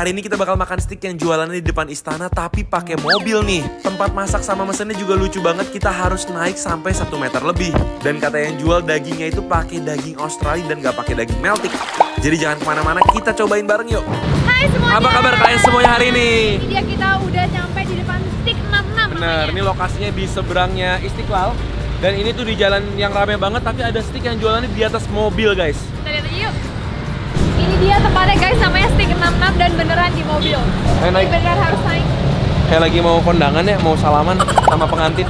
Hari ini kita bakal makan steak yang jualannya di depan istana tapi pakai mobil nih. Tempat masak sama mesennya juga lucu banget, kita harus naik sampai 1 meter lebih. Dan kata yang jual dagingnya itu pakai daging Australia dan gak pakai daging meltik. Jadi jangan kemana-mana, kita cobain bareng yuk. Hai semuanya. Apa kabar kalian semuanya hari ini? Ini dia, kita udah nyampe di depan Steak 66. Bener, ini lokasinya di seberangnya Istiqlal. Dan ini tuh di jalan yang rame banget tapi ada steak yang jualannya di atas mobil guys. Kita lihat aja yuk. Ini dia tempatnya guys, namanya Steak 66 dan beneran di mobil. Ini beneran harus naik. Kayak lagi mau kondangan ya, mau salaman sama pengantin.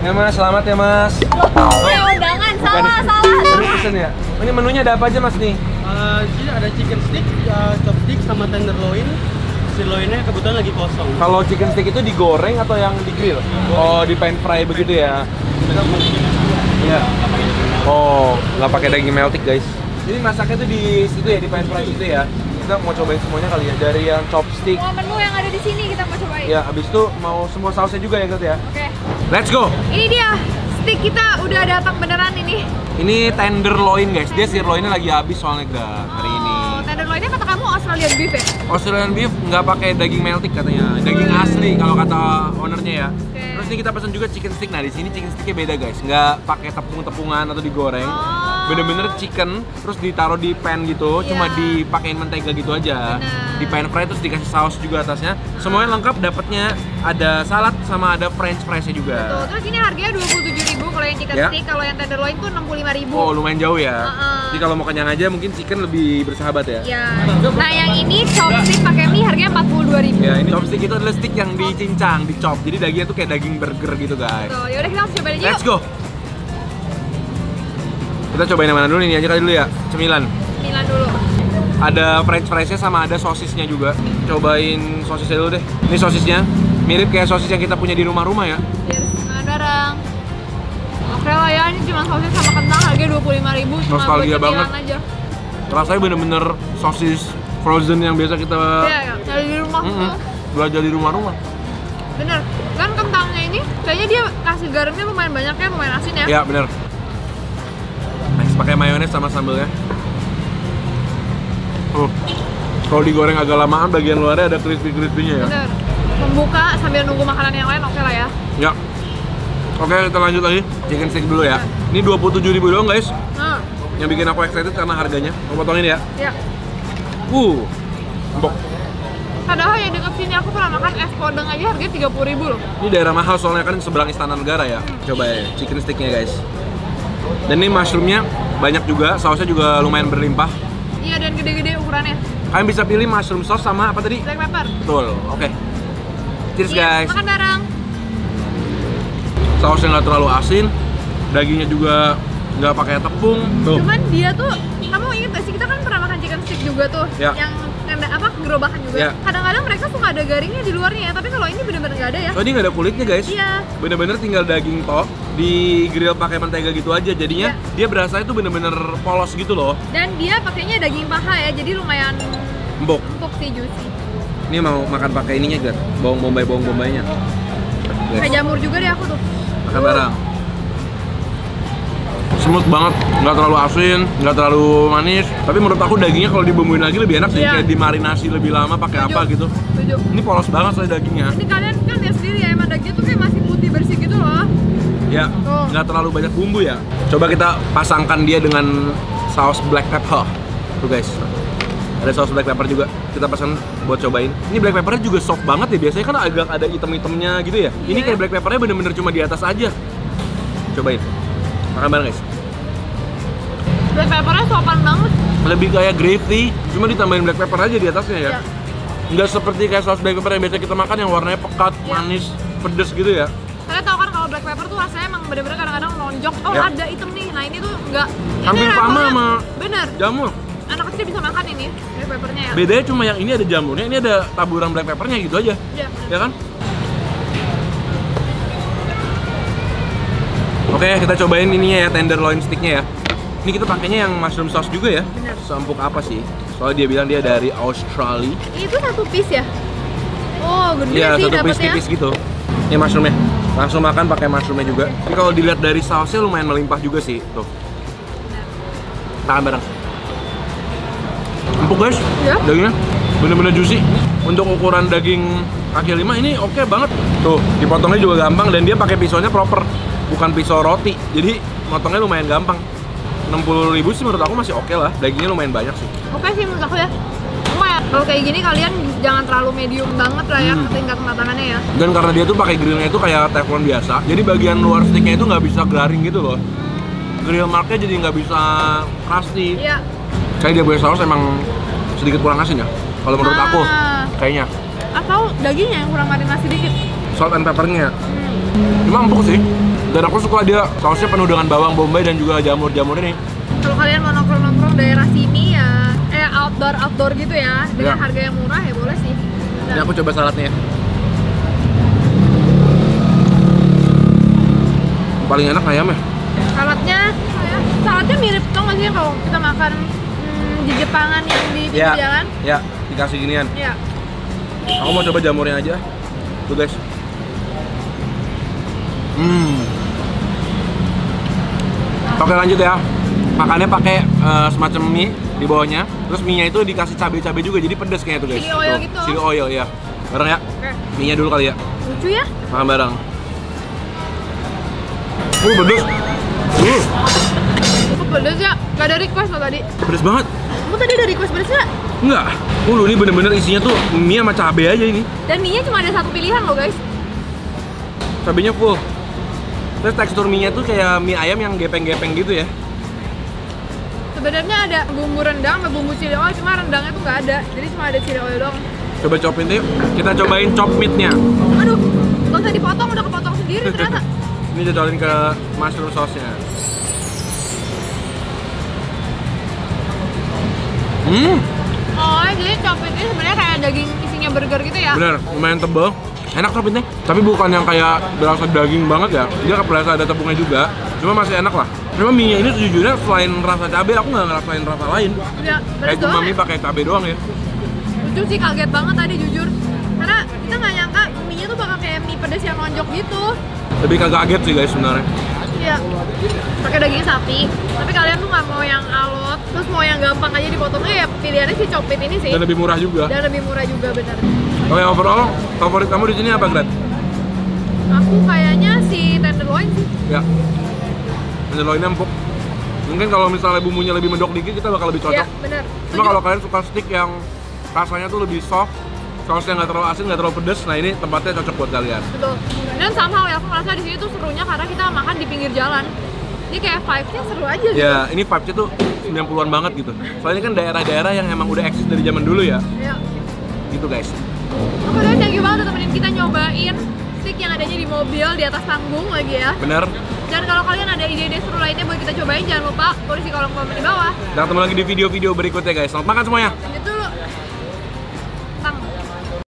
Ya mas, selamat ya mas. Kondangan, salah. Ini pesen ya? Ini menunya ada apa aja mas nih? Di sini ada chicken stick, chopstick sama tenderloin. Sirloinnya kebetulan lagi kosong. Kalau chicken stick itu digoreng atau yang di grill? Oh, di pan fry begitu ya? Iya. Oh, nggak pakai daging meltik guys. Jadi masaknya tuh di situ ya, di pan fry situ ya. Kita mau cobain semuanya kali ya, dari yang chopstick. Semua menu yang ada di sini kita mau cobain. Ya, abis itu mau semua sausnya juga ya Gat ya? Oke. Let's go! Ini dia, steak kita udah datang beneran ini. Ini tenderloin guys, dia sirloinnya lagi habis soalnya Gat hari ini. Tenderloinnya kata kamu Australian beef ya? Australian beef nggak pakai daging meltik katanya, daging asli kalau kata ownernya ya. Oke. Terus ini kita pesen juga chicken stick. Nah di sini chicken sticknya beda guys, nggak pakai tepung-tepungan atau digoreng. Bener-bener chicken, terus ditaruh di pan gitu, cuma dipakein mentega gitu aja. Di pan fry terus dikasih saus juga atasnya. Semuanya lengkap, dapatnya ada salad sama ada french fries-nya juga. Betul. Terus ini harganya 27.000 kalau yang chicken stick, kalau yang tenderloin tuh 65.000. Oh lumayan jauh ya. Jadi kalau mau kenyang aja mungkin chicken lebih bersahabat ya. Ya. Nah yang ini chopstick pakai mie harganya 42.000. Ya ini chopstick itu adalah stick yang dicincang, dicop. Jadi dagingnya tuh kayak daging burger gitu guys. Tuh, yaudah kita langsung cobain aja yuk. Let's go. Kita cobain yang mana dulu, ini aja kali dulu ya, cemilan. Cemilan dulu. Ada french fries-nya sama ada sosisnya juga. Cobain sosisnya dulu deh. Ini sosisnya mirip kayak sosis yang kita punya di rumah-rumah ya. Cheers, makan bareng. Oke lah ya, ini cuma sosis sama kentang harganya 25.000, cuma buat Nostalgia cemilan banget. aja. Rasanya bener-bener sosis frozen yang biasa kita Iya, dari di rumah tuh. belajar di rumah-rumah. Bener, kan kentangnya ini kayaknya dia kasih garamnya lumayan banyak ya, lumayan asin ya. Iya bener. Next pakai mayones sama sambelnya. Kalau digoreng agak lamaan, bagian luarnya ada crispy-crispy-nya ya. Bener, membuka sambil nunggu makanan yang lain oke lah ya. Ya. Oke, kita lanjut lagi. Chicken stick dulu ya. Ini 27.000 doang guys. Yang bikin aku excited karena harganya. Mau potongin ya? Iya. Empuk. Padahal yang deket sini aku pernah makan es podeng aja harganya 30.000 loh. Ini daerah mahal soalnya kan seberang Istana Negara ya. Coba ya, chicken sticknya guys. Dan ini mushroomnya banyak juga, sausnya juga lumayan berlimpah. Iya, dan gede-gede ukurannya. Kalian bisa pilih mushroom sauce sama apa tadi? Black pepper. Betul, oke. Cheers Iya, guys. makan bareng. Sausnya nggak terlalu asin, dagingnya juga nggak pakai tepung. Tuh. Cuman dia tuh, kamu inget gak sih kita kan pernah makan chicken stick juga tuh, Ya. yang apa gerobakan juga. Ya. Kadang-kadang mereka suka ada garingnya di luarnya ya, tapi kalau ini bener-bener nggak ada ya. Oh, ini nggak ada kulitnya guys. Iya. Bener-bener tinggal daging tok di grill pakai mentega gitu aja. Jadinya dia berasa itu bener-bener polos gitu loh. Dan dia pakainya daging paha ya, jadi lumayan Empuk. empuk sih, juicy. Ini mau makan pakai ininya Gar, bawang bombaynya. Kayak jamur juga deh aku tuh. Makan bareng. Smooth banget, nggak terlalu asin, nggak terlalu manis. Tapi menurut aku dagingnya kalau dibumbuin lagi lebih enak sih, kayak dimarinasi lebih lama pakai apa gitu. Setuju. Ini polos banget soalnya dagingnya. Ini kalian kan lihat sendiri ya, emang dagingnya tuh kayak masih putih bersih gitu loh. Ya, nggak terlalu banyak bumbu ya. Coba kita pasangkan dia dengan saus black pepper. Tuh guys, ada saus black pepper juga. Kita pesan buat cobain. Ini black peppernya juga soft banget ya. Biasanya kan agak ada item-itemnya gitu ya. Ini kayak black peppernya bener-bener cuma di atas aja. Cobain. Makan bareng guys. Black peppernya sopan banget. Lebih kayak gravy, cuma ditambahin black pepper aja di atasnya ya. Iya. Nggak seperti kayak saus black pepper yang biasa kita makan yang warnanya pekat, manis, pedes gitu ya. Kalian tau kan kalau black pepper tuh rasanya emang bener-bener kadang-kadang nonjok. Oh Ya. ada item nih, nah ini tuh enggak. Hampir sama sama Bener, jamur. anak kecil bisa makan ini black peppernya ya. Bedanya cuma yang ini ada jamurnya, ini ada taburan black peppernya gitu aja. Iya. Ya kan? Oke, kita cobain ininya ya, tenderloin sticknya ya. Ini kita pakainya yang mushroom sauce juga ya. Bener. Seempuk apa sih? Soalnya dia bilang dia dari Australia. Itu satu piece ya? Oh gede Iya, sih satu piece dapetnya. tipis gitu. Ini mushroomnya. Langsung makan pakai mushroomnya juga. Ini kalau dilihat dari sausnya lumayan melimpah juga sih. Tuh. Makan bareng. Empuk guys, Ya. dagingnya. Bener-bener juicy. Untuk ukuran daging kaki lima ini oke banget. Tuh, dipotongnya juga gampang dan dia pakai pisaunya proper, bukan pisau roti. Jadi motongnya lumayan gampang. 60.000 sih menurut aku masih oke lah. Dagingnya lumayan banyak sih. Oke sih menurut aku ya. Cuma ya, kalau kayak gini kalian jangan terlalu medium banget lah ya tingkat kematangannya ya. Dan karena dia tuh pakai grillnya itu kayak teflon biasa, jadi bagian luar sticknya itu nggak bisa garing gitu loh. Grill marknya jadi nggak bisa rusty. Iya. Kayak dia punya saus emang sedikit kurang asin ya. Kalau menurut aku, kayaknya. Atau dagingnya yang kurang marinasi dikit. Salt and peppernya. Cuma empuk sih. Dan aku suka dia sausnya penuh dengan bawang bombay dan juga jamur-jamur ini. Kalau kalian mau nongkrong-nongkrong daerah sini ya, outdoor gitu ya, dengan Ya. harga yang murah ya boleh sih. Ini aku coba saladnya ya. Paling enak ayamnya. Saladnya mirip dong nggak sih kalau kita makan di Jepangan yang di pinggir jalan? Ya, dikasih ginian. Iya. Aku mau coba jamurnya aja. Tuh guys. Oke lanjut ya. Makannya pakai semacam mie di bawahnya. Terus mie-nya itu dikasih cabai-cabai juga, jadi pedes kayaknya tuh guys. Chili oil Tuh, gitu. Chili oil ya. Bareng ya. Oke. Mie-nya dulu kali ya. Lucu ya? Makan bareng. Pedes. Cukup pedes ya? Gak ada request lo tadi? Pedes banget. Kamu tadi ada request pedes nggak? Enggak. Ini bener-bener isinya tuh mie sama cabai aja ini. Dan mie-nya cuma ada satu pilihan loh guys. Cabainya full. Terus tekstur mie-nya tuh kayak mie ayam yang gepeng-gepeng gitu ya. Sebenarnya ada bumbu rendang sama bumbu chili oil, cuma rendangnya tuh nggak ada. Jadi cuma ada chili oil doang. Coba chopin yuk. Kita cobain chop meat-nya. Aduh, nggak usah dipotong, udah kepotong sendiri ternyata. Ini cocolin ke mushroom sauce-nya. Oh, jadi chop meat ini sebenarnya kayak daging isinya burger gitu ya? Bener, lumayan tebel. Enak chop meat-nya. Tapi bukan yang kayak berasa daging banget ya. Dia berasa ada tepungnya juga. Cuma masih enak lah. Memang mie ini sejujurnya selain rasa cabai, aku nggak ngerasain rasa lain. Ya, Kayak pedes cuma doang mie ya? pakai cabai doang ya. Lucu sih, kaget banget tadi jujur. Karena kita nggak nyangka mie-nya tuh bakal kayak mie pedes yang nonjok gitu. Lebih kagak kaget sih guys sebenarnya. Iya, pakai daging sapi. Tapi kalian tuh nggak mau yang alot, terus mau yang gampang aja dipotongnya ya pilihannya si chop meat ini sih. Dan lebih murah juga. Dan lebih murah juga bener. Oke, overall favorit kamu di sini apa, Gret? Aku kayaknya si tenderloin sih. Ya. Tenderloinnya empuk. Mungkin kalau misalnya bumbunya lebih mendok dikit kita bakal lebih cocok. Iya, bener. Cuma kalau kalian suka steak yang rasanya tuh lebih soft, sausnya nggak terlalu asin, nggak terlalu pedes, nah ini tempatnya cocok buat kalian. Betul. Dan somehow ya aku ngerasa di sini tuh serunya karena kita makan di pinggir jalan. Jadi kayak vibes-nya seru aja gitu. Ya, ini vibes-nya tuh 90-an banget gitu. Soalnya kan daerah-daerah yang emang udah eksis dari zaman dulu ya. Iya. Gitu guys. Oke guys, thank you banget udah temenin kita nyobain stick yang adanya di mobil di atas panggung lagi ya. Bener. Dan kalau kalian ada ide-ide seru lainnya buat kita cobain, jangan lupa tulis di kolom komen di bawah. Dan ketemu lagi di video-video berikutnya guys. Selamat makan semuanya. Lanjut dulu.